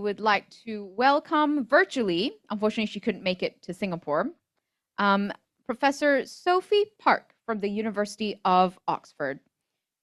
would like to welcome virtually, unfortunately she couldn't make it to Singapore, Professor Sophie Park from the University of Oxford.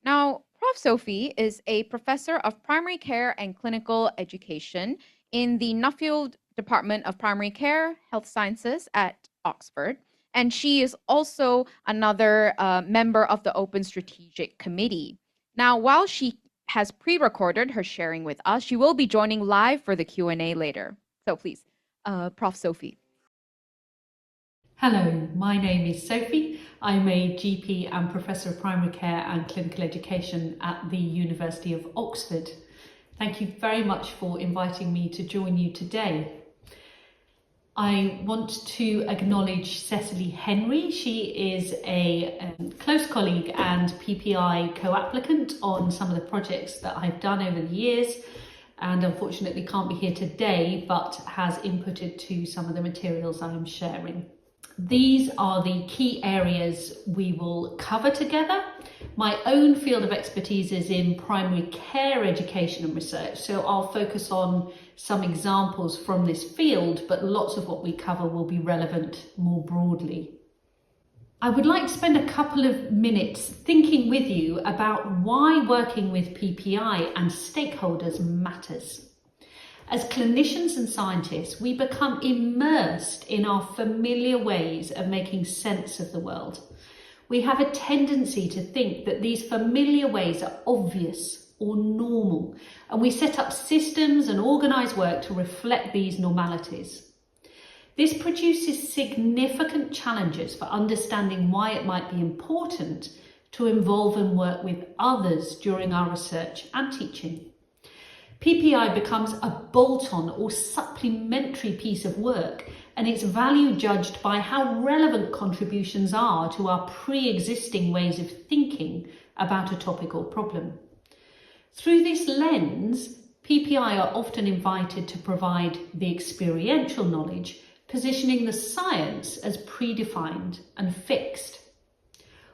Now, Prof. Sophie is a professor of primary care and clinical education in the Nuffield Department of Primary Care, Health Sciences at Oxford, and she is also another member of the Open Strategic Committee. Now, while she has pre-recorded her sharing with us, she will be joining live for the Q&A later. So please, Prof. Sophie. Hello, my name is Sophie. I'm a GP and Professor of Primary Care and Clinical Education at the University of Oxford. Thank you very much for inviting me to join you today. I want to acknowledge Cecily Henry. She is a close colleague and PPI co-applicant on some of the projects that I've done over the years, and unfortunately can't be here today, but has inputted to some of the materials I'm sharing. These are the key areas we will cover together. My own field of expertise is in primary care education and research, so I'll focus on some examples from this field, but lots of what we cover will be relevant more broadly. I would like to spend a couple of minutes thinking with you about why working with PPI and stakeholders matters. As clinicians and scientists, we become immersed in our familiar ways of making sense of the world. We have a tendency to think that these familiar ways are obvious or normal, and we set up systems and organise work to reflect these normalities. This produces significant challenges for understanding why it might be important to involve and work with others during our research and teaching. PPI becomes a bolt-on or supplementary piece of work, and its value judged by how relevant contributions are to our pre-existing ways of thinking about a topic or problem. Through this lens, PPI are often invited to provide the experiential knowledge, positioning the science as predefined and fixed.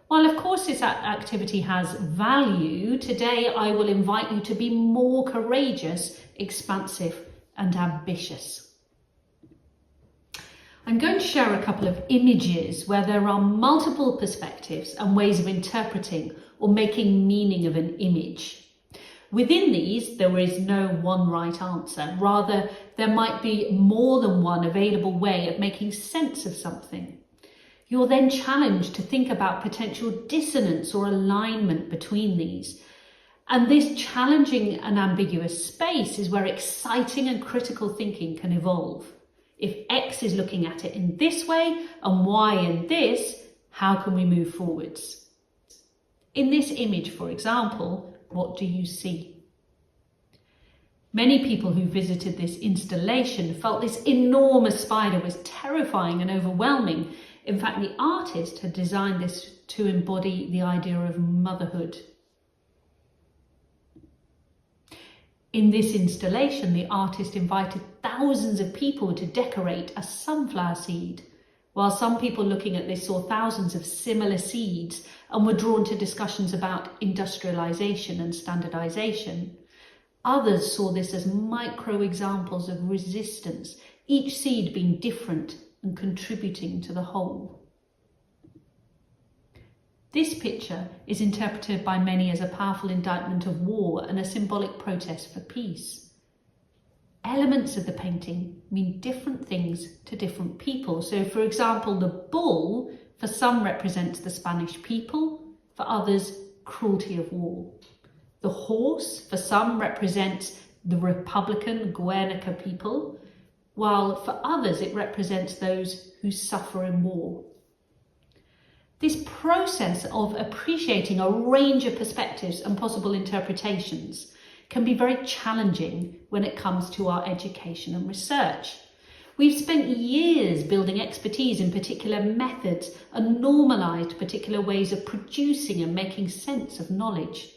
While of course this activity has value, today I will invite you to be more courageous, expansive and ambitious. I'm going to share a couple of images where there are multiple perspectives and ways of interpreting or making meaning of an image. Within these, there is no one right answer. Rather, there might be more than one available way of making sense of something. You're then challenged to think about potential dissonance or alignment between these. And this challenging and ambiguous space is where exciting and critical thinking can evolve. If X is looking at it in this way and Y in this, how can we move forwards? In this image, for example, what do you see? Many people who visited this installation felt this enormous spider was terrifying and overwhelming. In fact, the artist had designed this to embody the idea of motherhood. In this installation, the artist invited thousands of people to decorate a sunflower seed. While some people looking at this saw thousands of similar seeds and were drawn to discussions about industrialization and standardization, others saw this as micro examples of resistance, each seed being different and contributing to the whole. This picture is interpreted by many as a powerful indictment of war and a symbolic protest for peace. Elements of the painting mean different things to different people. So, for example, the bull for some represents the Spanish people, for others, cruelty of war. The horse for some represents the Republican Guernica people, while for others it represents those who suffer in war. This process of appreciating a range of perspectives and possible interpretations can be very challenging when it comes to our education and research. We've spent years building expertise in particular methods and normalised particular ways of producing and making sense of knowledge.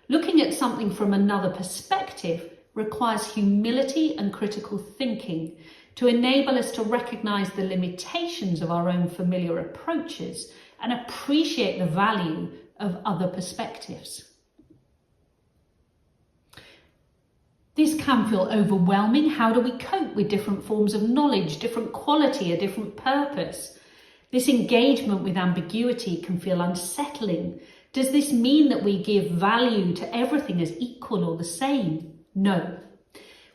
Looking at something from another perspective requires humility and critical thinking to enable us to recognise the limitations of our own familiar approaches and appreciate the value of other perspectives. This can feel overwhelming. How do we cope with different forms of knowledge, different quality, a different purpose? This engagement with ambiguity can feel unsettling. Does this mean that we give value to everything as equal or the same? No.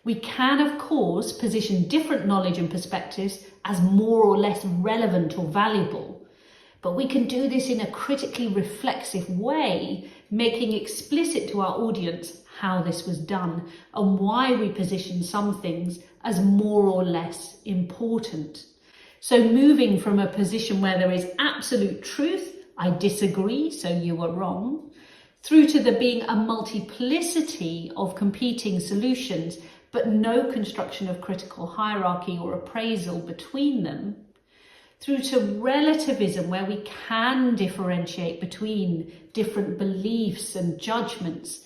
We can, of course, position different knowledge and perspectives as more or less relevant or valuable. But we can do this in a critically reflexive way, making explicit to our audience how this was done and why we position some things as more or less important. So moving from a position where there is absolute truth, I disagree, so you were wrong, through to there being a multiplicity of competing solutions, but no construction of critical hierarchy or appraisal between them, through to relativism where we can differentiate between different beliefs and judgments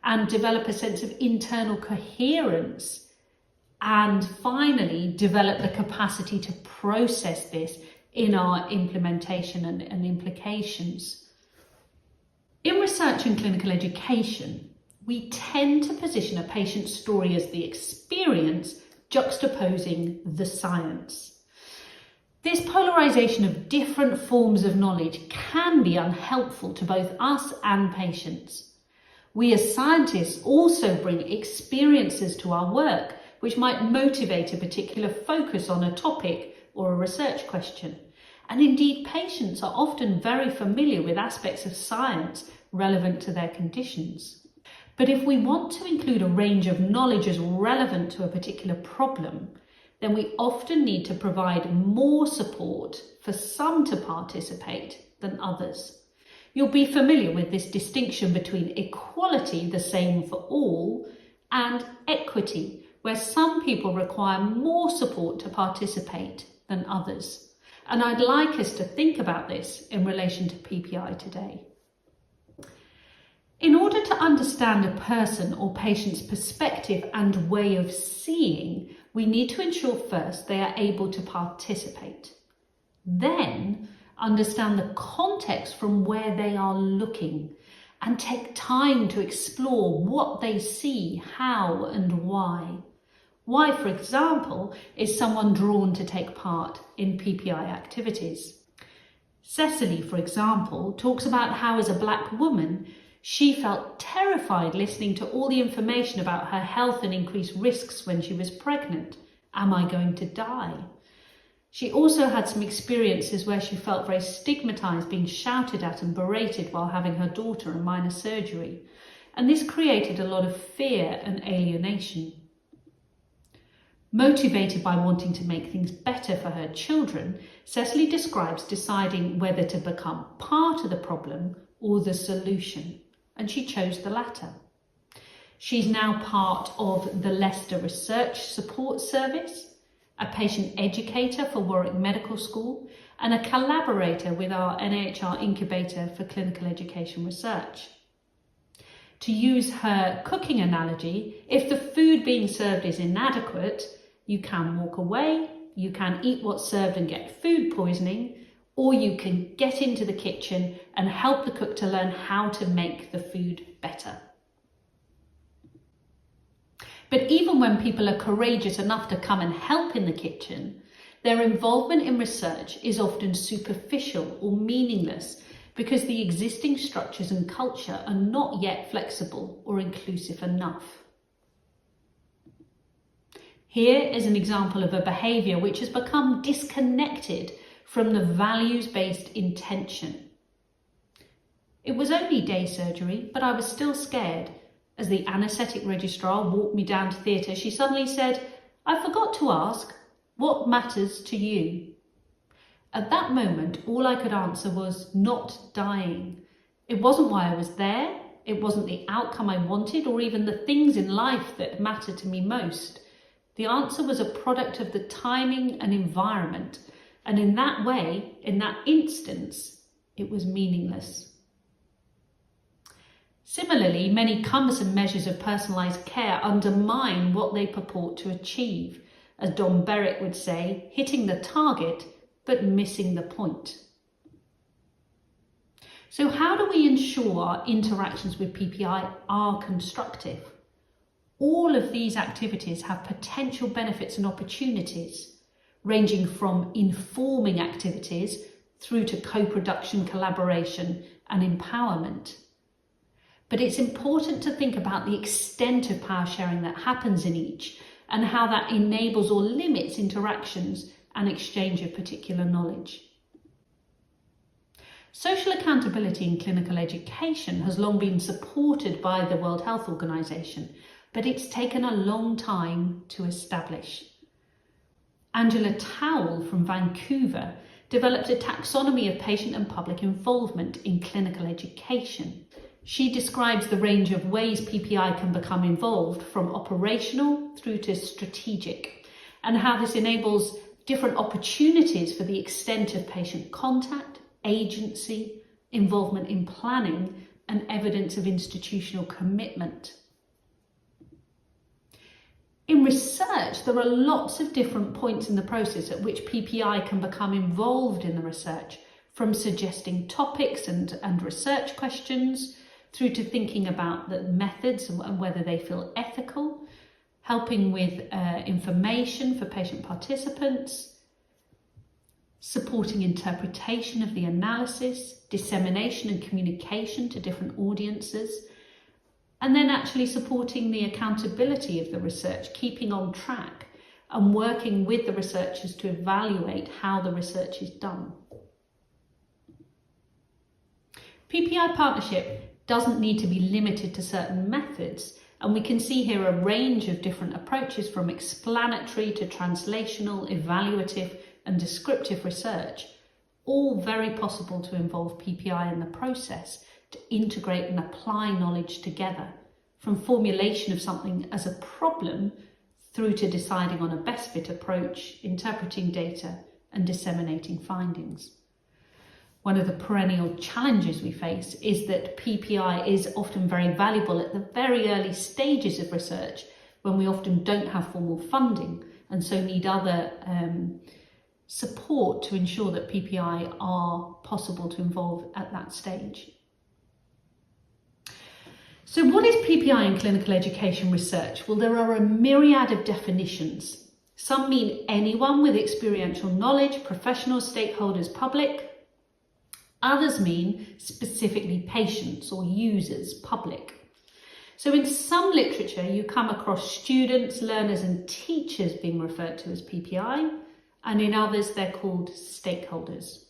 and develop a sense of internal coherence, and finally develop the capacity to process this in our implementation and implications. In research and clinical education, we tend to position a patient's story as the experience juxtaposing the science. This polarization of different forms of knowledge can be unhelpful to both us and patients. We as scientists also bring experiences to our work, which might motivate a particular focus on a topic or a research question. And indeed, patients are often very familiar with aspects of science relevant to their conditions. But if we want to include a range of knowledge as relevant to a particular problem, then we often need to provide more support for some to participate than others. You'll be familiar with this distinction between equality, the same for all, and equity, where some people require more support to participate than others. And I'd like us to think about this in relation to PPI today. In order to understand a person or patient's perspective and way of seeing, we need to ensure first they are able to participate. Then understand the context from where they are looking and take time to explore what they see, how and why. Why, for example, is someone drawn to take part in PPI activities? Cecily, for example, talks about how as a Black woman, she felt terrified listening to all the information about her health and increased risks when she was pregnant. Am I going to die? She also had some experiences where she felt very stigmatized, being shouted at and berated while having her daughter a minor surgery. And this created a lot of fear and alienation. Motivated by wanting to make things better for her children, Cecily describes deciding whether to become part of the problem or the solution, and she chose the latter. She's now part of the Leicester Research Support Service, a patient educator for Warwick Medical School, and a collaborator with our NHR Incubator for Clinical Education Research. To use her cooking analogy, if the food being served is inadequate, you can walk away, you can eat what's served and get food poisoning, or you can get into the kitchen and help the cook to learn how to make the food better. But even when people are courageous enough to come and help in the kitchen, their involvement in research is often superficial or meaningless because the existing structures and culture are not yet flexible or inclusive enough. Here is an example of a behaviour which has become disconnected from the values-based intention. It was only day surgery, but I was still scared. As the anaesthetic registrar walked me down to theatre, she suddenly said, "I forgot to ask, what matters to you?" At that moment, all I could answer was not dying. It wasn't why I was there, it wasn't the outcome I wanted, or even the things in life that mattered to me most. The answer was a product of the timing and environment, and in that way, in that instance, it was meaningless. Similarly, many cumbersome measures of personalised care undermine what they purport to achieve. As Don Berwick would say, hitting the target, but missing the point. So how do we ensure our interactions with PPI are constructive? All of these activities have potential benefits and opportunities, ranging from informing activities through to co-production, collaboration and empowerment. But it's important to think about the extent of power sharing that happens in each and how that enables or limits interactions and exchange of particular knowledge. Social accountability in clinical education has long been supported by the World Health Organization, but it's taken a long time to establish. Angela Towell from Vancouver developed a taxonomy of patient and public involvement in clinical education. She describes the range of ways PPI can become involved, from operational through to strategic, and how this enables different opportunities for the extent of patient contact, agency, involvement in planning, and evidence of institutional commitment. In research, there are lots of different points in the process at which PPI can become involved in the research, from suggesting topics and research questions, through to thinking about the methods and whether they feel ethical, helping with information for patient participants, supporting interpretation of the analysis, dissemination and communication to different audiences, and then actually supporting the accountability of the research, keeping on track and working with the researchers to evaluate how the research is done. PPI partnership doesn't need to be limited to certain methods, and we can see here a range of different approaches, from explanatory to translational, evaluative and descriptive research, all very possible to involve PPI in the process to integrate and apply knowledge together, from formulation of something as a problem through to deciding on a best fit approach, interpreting data and disseminating findings. One of the perennial challenges we face is that PPI is often very valuable at the very early stages of research, when we often don't have formal funding and so need other support to ensure that PPI are possible to involve at that stage. So what is PPI in clinical education research? Well, there are a myriad of definitions. Some mean anyone with experiential knowledge, professionals, stakeholders, public. Others mean specifically patients or users, public. So in some literature, you come across students, learners and teachers being referred to as PPI, and in others they're called stakeholders.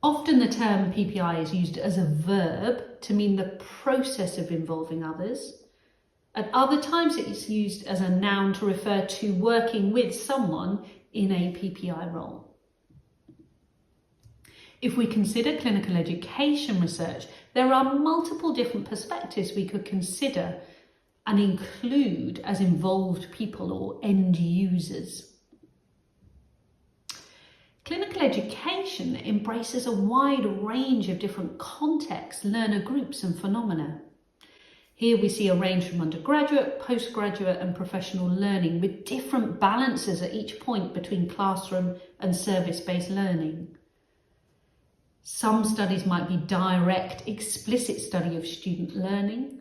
Often the term PPI is used as a verb to mean the process of involving others. At other times it's used as a noun to refer to working with someone in a PPI role. If we consider clinical education research, there are multiple different perspectives we could consider and include as involved people or end users. Clinical education embraces a wide range of different contexts, learner groups and phenomena. Here we see a range from undergraduate, postgraduate and professional learning, with different balances at each point between classroom and service-based learning. Some studies might be direct, explicit study of student learning,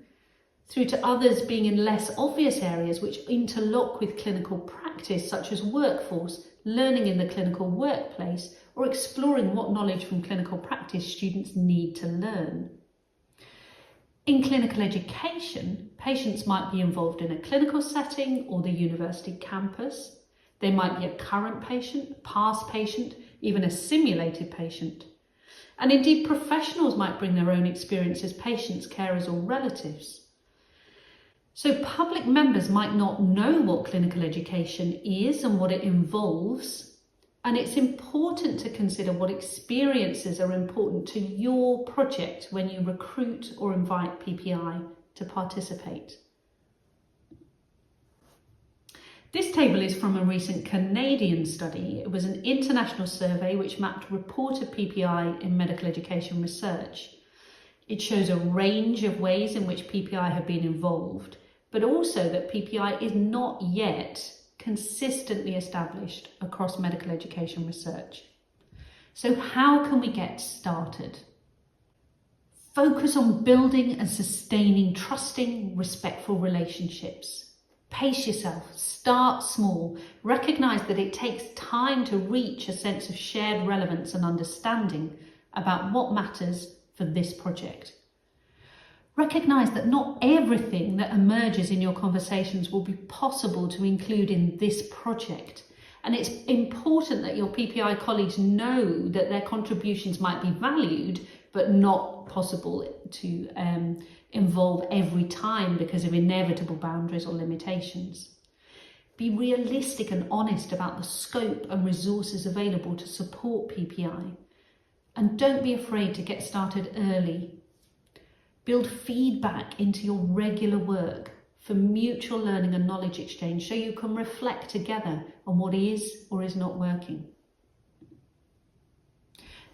through to others being in less obvious areas which interlock with clinical practice, such as workforce, learning in the clinical workplace, or exploring what knowledge from clinical practice students need to learn. In clinical education, patients might be involved in a clinical setting or the university campus. They might be a current patient, past patient, even a simulated patient. And indeed, professionals might bring their own experience as patients, carers or relatives. So public members might not know what clinical education is and what it involves, and it's important to consider what experiences are important to your project when you recruit or invite PPI to participate. This table is from a recent Canadian study. It was an international survey which mapped reported PPI in medical education research. It shows a range of ways in which PPI have been involved, but also that PPI is not yet consistently established across medical education research. So how can we get started? Focus on building and sustaining trusting, respectful relationships. Pace yourself, start small, recognise that it takes time to reach a sense of shared relevance and understanding about what matters for this project. Recognise that not everything that emerges in your conversations will be possible to include in this project. And it's important that your PPI colleagues know that their contributions might be valued, but not possible to involve every time because of inevitable boundaries or limitations. Be realistic and honest about the scope and resources available to support PPI. And don't be afraid to get started early. Build feedback into your regular work for mutual learning and knowledge exchange so you can reflect together on what is or is not working.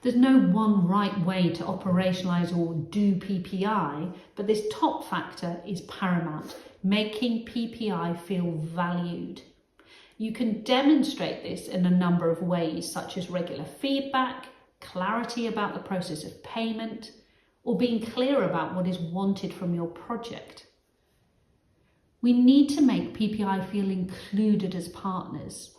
There's no one right way to operationalise or do PPI, but this top factor is paramount, making PPI feel valued. You can demonstrate this in a number of ways, such as regular feedback, clarity about the process of payment, or being clear about what is wanted from your project. We need to make PPI feel included as partners.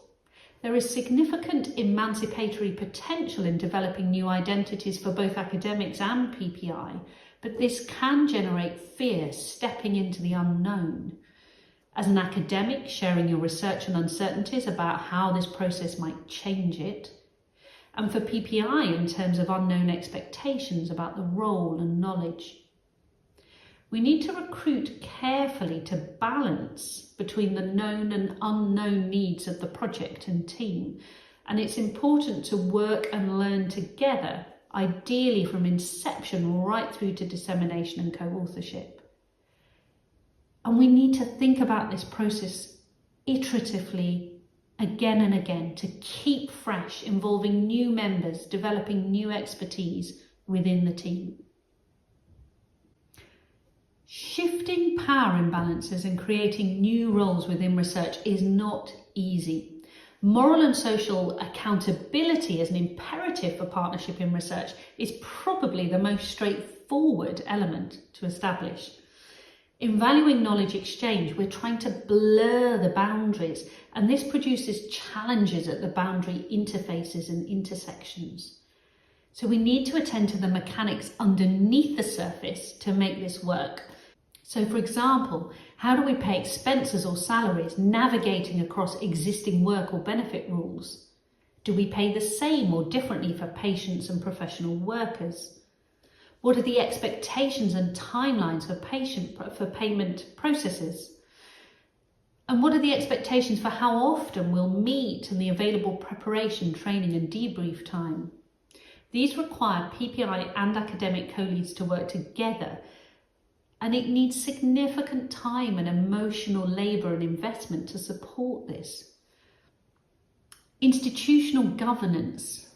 There is significant emancipatory potential in developing new identities for both academics and PPI, but this can generate fear stepping into the unknown. As an academic, sharing your research and uncertainties about how this process might change it, and for PPI in terms of unknown expectations about the role and knowledge. We need to recruit carefully to balance between the known and unknown needs of the project and team, and it's important to work and learn together, ideally from inception right through to dissemination and co-authorship. And we need to think about this process iteratively again and again to keep fresh, involving new members, developing new expertise within the team. Shifting power imbalances and creating new roles within research is not easy. Moral and social accountability as an imperative for partnership in research is probably the most straightforward element to establish. In valuing knowledge exchange, we're trying to blur the boundaries, and this produces challenges at the boundary interfaces and intersections. So we need to attend to the mechanics underneath the surface to make this work. So for example, how do we pay expenses or salaries navigating across existing work or benefit rules? Do we pay the same or differently for patients and professional workers? What are the expectations and timelines for payment processes? And what are the expectations for how often we'll meet and the available preparation, training and debrief time? These require PPI and academic co-leads to work together, and it needs significant time and emotional labour and investment to support this. Institutional governance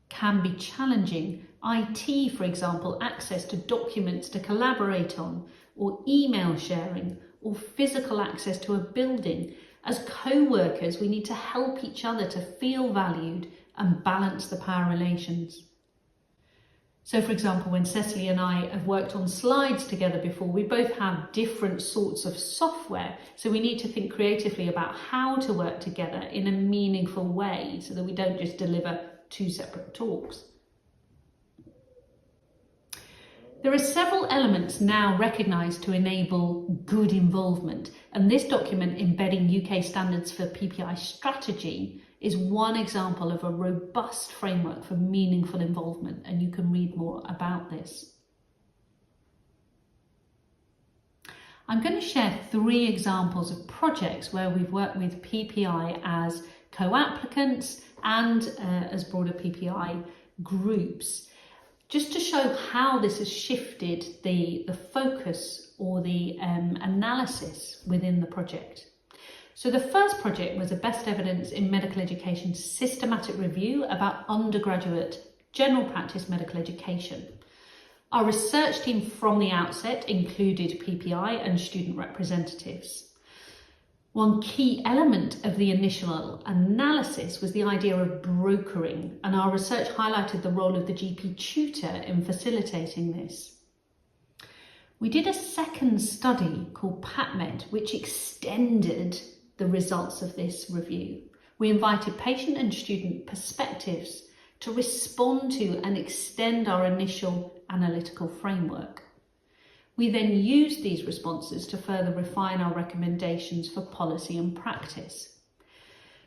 can be challenging. IT, for example, access to documents to collaborate on, or email sharing, or physical access to a building. As co-workers, we need to help each other to feel valued and balance the power relations. So for example, when Cecily and I have worked on slides together before, we both have different sorts of software. So we need to think creatively about how to work together in a meaningful way so that we don't just deliver two separate talks. There are several elements now recognised to enable good involvement, and this document embedding UK standards for PPI strategy is one example of a robust framework for meaningful involvement, and you can read more about this. I'm going to share 3 examples of projects where we've worked with PPI as co-applicants and as broader PPI groups, just to show how this has shifted the focus or the analysis within the project. So the first project was a best evidence in medical education systematic review about undergraduate general practice medical education. Our research team from the outset included PPI and student representatives. One key element of the initial analysis was the idea of brokering, and our research highlighted the role of the GP tutor in facilitating this. We did a second study called PatMed, which extended the results of this review. We invited patient and student perspectives to respond to and extend our initial analytical framework. We then used these responses to further refine our recommendations for policy and practice.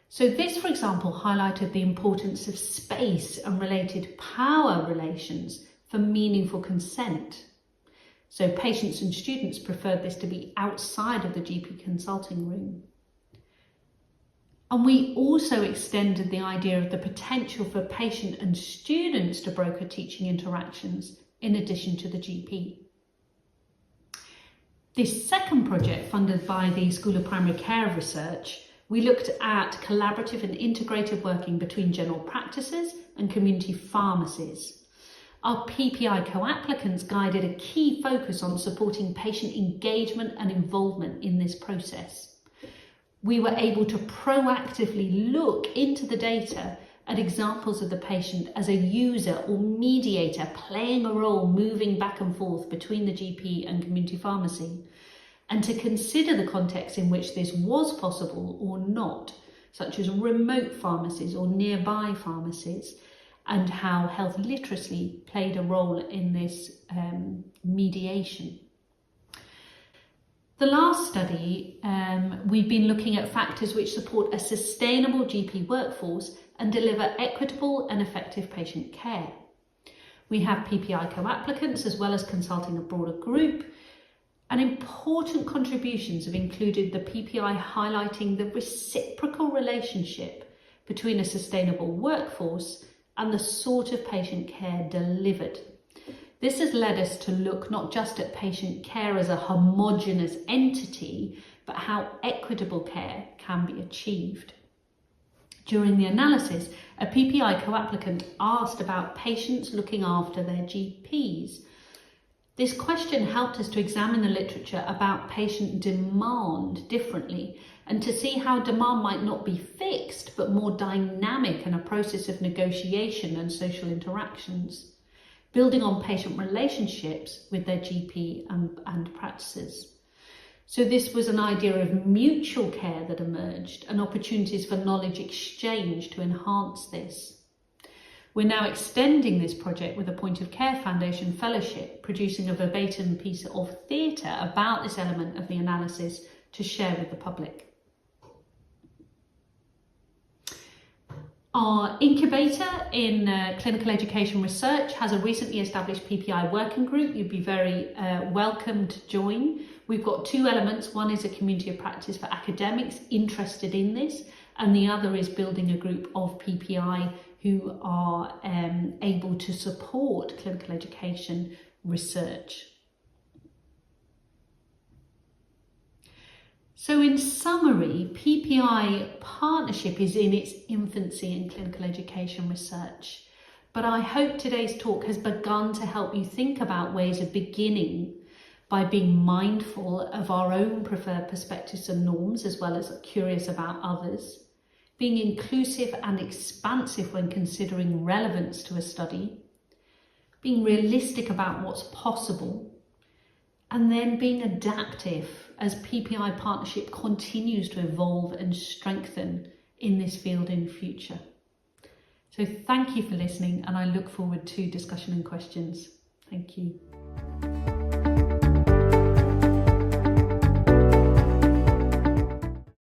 So this, for example, highlighted the importance of space and related power relations for meaningful consent. So patients and students preferred this to be outside of the GP consulting room. And we also extended the idea of the potential for patient and students to broker teaching interactions in addition to the GP. This second project, funded by the School of Primary Care Research, we looked at collaborative and integrated working between general practices and community pharmacies. Our PPI co-applicants guided a key focus on supporting patient engagement and involvement in this process. We were able to proactively look into the data at examples of the patient as a user or mediator playing a role moving back and forth between the GP and community pharmacy, and to consider the context in which this was possible or not, such as remote pharmacies or nearby pharmacies, and how health literacy played a role in this mediation. The last study, we've been looking at factors which support a sustainable GP workforce and deliver equitable and effective patient care. We have PPI co-applicants as well as consulting a broader group, and important contributions have included the PPI highlighting the reciprocal relationship between a sustainable workforce and the sort of patient care delivered. This has led us to look not just at patient care as a homogeneous entity, but how equitable care can be achieved. During the analysis, a PPI co-applicant asked about patients looking after their GPs. This question helped us to examine the literature about patient demand differently and to see how demand might not be fixed, but more dynamic and a process of negotiation and social interactions, building on patient relationships with their GP and practices. So this was an idea of mutual care that emerged and opportunities for knowledge exchange to enhance this. We're now extending this project with a Point of Care Foundation Fellowship, producing a verbatim piece of theatre about this element of the analysis to share with the public. Our incubator in clinical education research has a recently established PPI working group. You'd be very welcome to join. We've got two elements. One is a community of practice for academics interested in this, and the other is building a group of PPI who are able to support clinical education research. So in summary, PPI partnership is in its infancy in clinical education research, but I hope today's talk has begun to help you think about ways of beginning by being mindful of our own preferred perspectives and norms, as well as curious about others, being inclusive and expansive when considering relevance to a study, being realistic about what's possible, and then being adaptive as PPI partnership continues to evolve and strengthen in this field in the future. So thank you for listening, and I look forward to discussion and questions. Thank you.